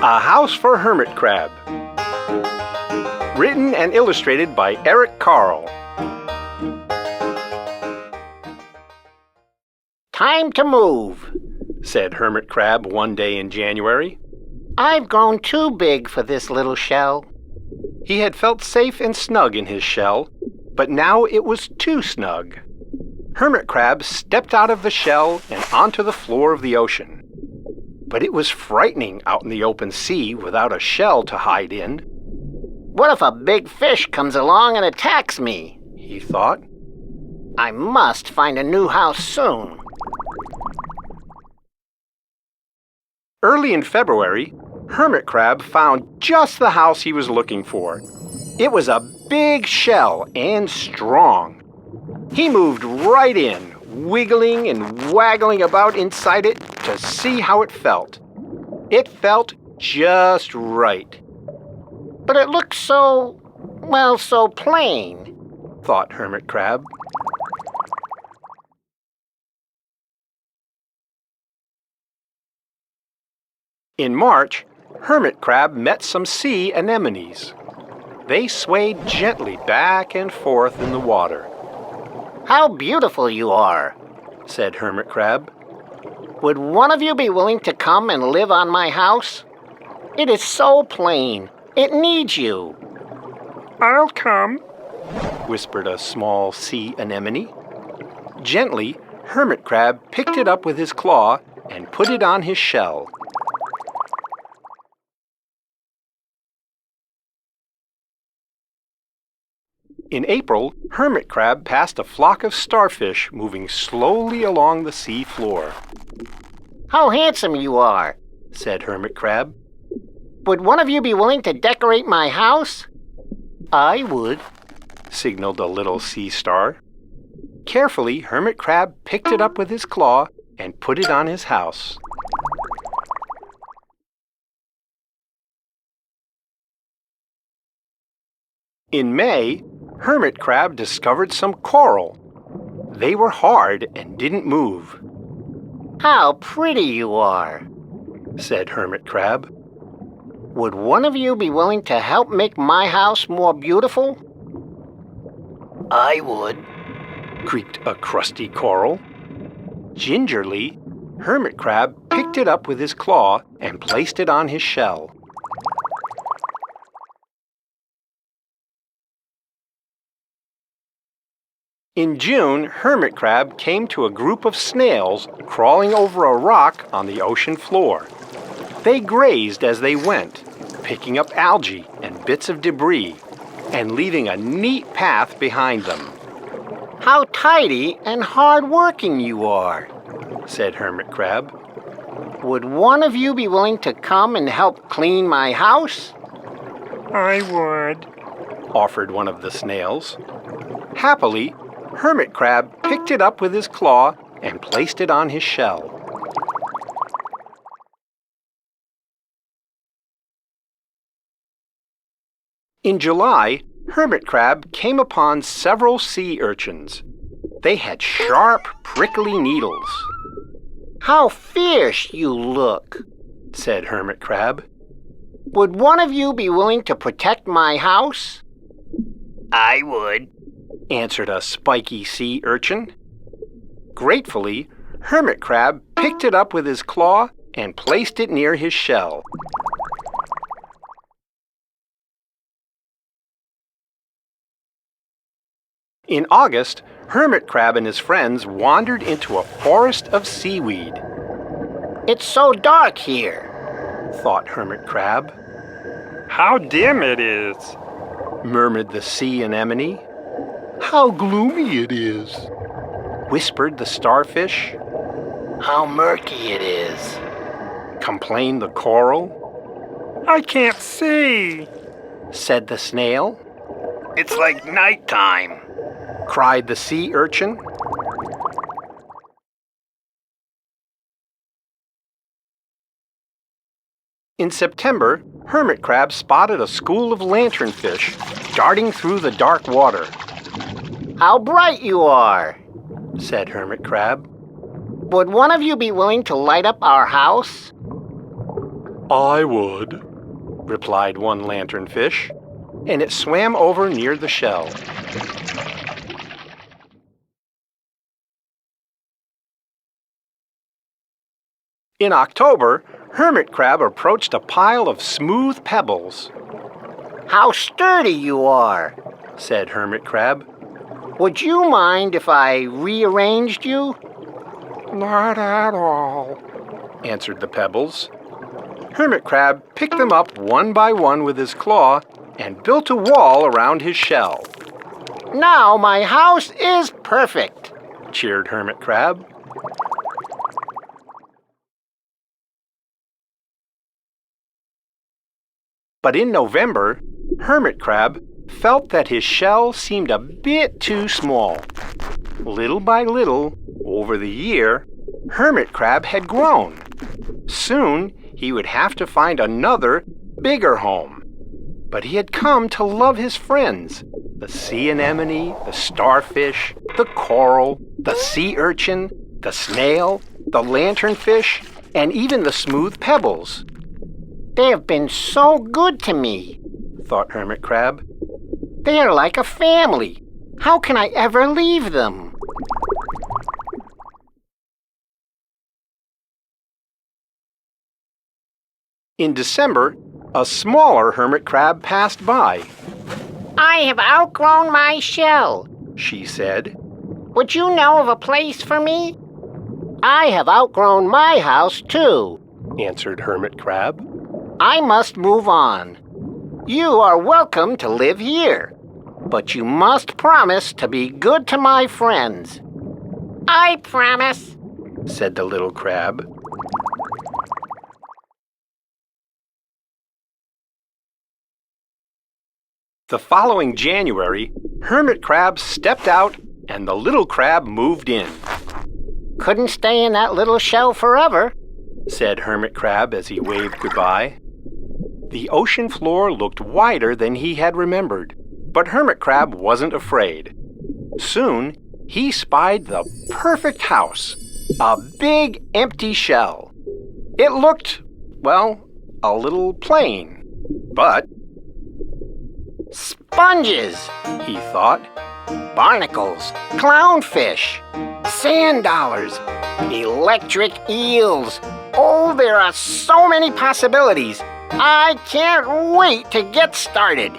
A House for Hermit Crab. Written and illustrated by Eric Carl. Time to move, said Hermit Crab one day in January. I've grown too big for this little shell. He had felt safe and snug in his shell, but now it was too snug. Hermit Crab stepped out of the shell and onto the floor of the ocean. But it was frightening out in the open sea without a shell to hide in. What if a big fish comes along and attacks me? He thought. I must find a new house soon. Early in February, Hermit Crab found just the house he was looking for. It was a big shell and strong. He moved right in, wiggling and waggling about inside it to see how it felt. It felt just right. But it looked so plain, thought Hermit Crab. In March, Hermit Crab met some sea anemones. They swayed gently back and forth in the water. How beautiful you are, said Hermit Crab. Would one of you be willing to come and live on my house? It is so plain. It needs you. I'll come, whispered a small sea anemone. Gently, Hermit Crab picked it up with his claw and put it on his shell. In April, Hermit Crab passed a flock of starfish moving slowly along the sea floor. How handsome you are, said Hermit Crab. Would one of you be willing to decorate my house? I would, signaled a little sea star. Carefully, Hermit Crab picked it up with his claw and put it on his house. In May, Hermit Crab discovered some coral. They were hard and didn't move. How pretty you are, said Hermit Crab. Would one of you be willing to help make my house more beautiful? I would, creaked a crusty coral. Gingerly, Hermit Crab picked it up with his claw and placed it on his shell. In June, Hermit Crab came to a group of snails crawling over a rock on the ocean floor. They grazed as they went, picking up algae and bits of debris, and leaving a neat path behind them. How tidy and hard-working you are, said Hermit Crab. Would one of you be willing to come and help clean my house? I would, offered one of the snails. Happily, Hermit Crab picked it up with his claw and placed it on his shell. In July, Hermit Crab came upon several sea urchins. They had sharp, prickly needles. How fierce you look, said Hermit Crab. Would one of you be willing to protect my house? I would, answered a spiky sea urchin. Gratefully, Hermit Crab picked it up with his claw and placed it near his shell. In August, Hermit Crab and his friends wandered into a forest of seaweed. It's so dark here, thought Hermit Crab. How dim it is, murmured the sea anemone. How gloomy it is, whispered the starfish. How murky it is, complained the coral. I can't see, said the snail. It's like nighttime, cried the sea urchin. In September, Hermit Crab spotted a school of lanternfish darting through the dark water. How bright you are, said Hermit Crab. Would one of you be willing to light up our house? I would, replied one lanternfish, and it swam over near the shell. In October, Hermit Crab approached a pile of smooth pebbles. How sturdy you are, said Hermit Crab. Would you mind if I rearranged you? Not at all, answered the pebbles. Hermit Crab picked them up one by one with his claw and built a wall around his shell. Now my house is perfect, cheered Hermit Crab. But in November, Hermit Crab felt that his shell seemed a bit too small. Little by little, over the year, Hermit Crab had grown. Soon, he would have to find another, bigger home. But he had come to love his friends, the sea anemone, the starfish, the coral, the sea urchin, the snail, the lanternfish, and even the smooth pebbles. They have been so good to me, thought Hermit Crab. They are like a family. How can I ever leave them? In December, a smaller hermit crab passed by. I have outgrown my shell, she said. Would you know of a place for me? I have outgrown my house, too, answered Hermit Crab. I must move on. You are welcome to live here, but you must promise to be good to my friends. I promise, said the little crab. The following January, Hermit Crab stepped out and the little crab moved in. Couldn't stay in that little shell forever, said Hermit Crab as he waved goodbye. The ocean floor looked wider than he had remembered, but Hermit Crab wasn't afraid. Soon, he spied the perfect house, a big empty shell. It looked, well, a little plain, but... Sponges, he thought. Barnacles, clownfish, sand dollars, electric eels. Oh, there are so many possibilities. I can't wait to get started.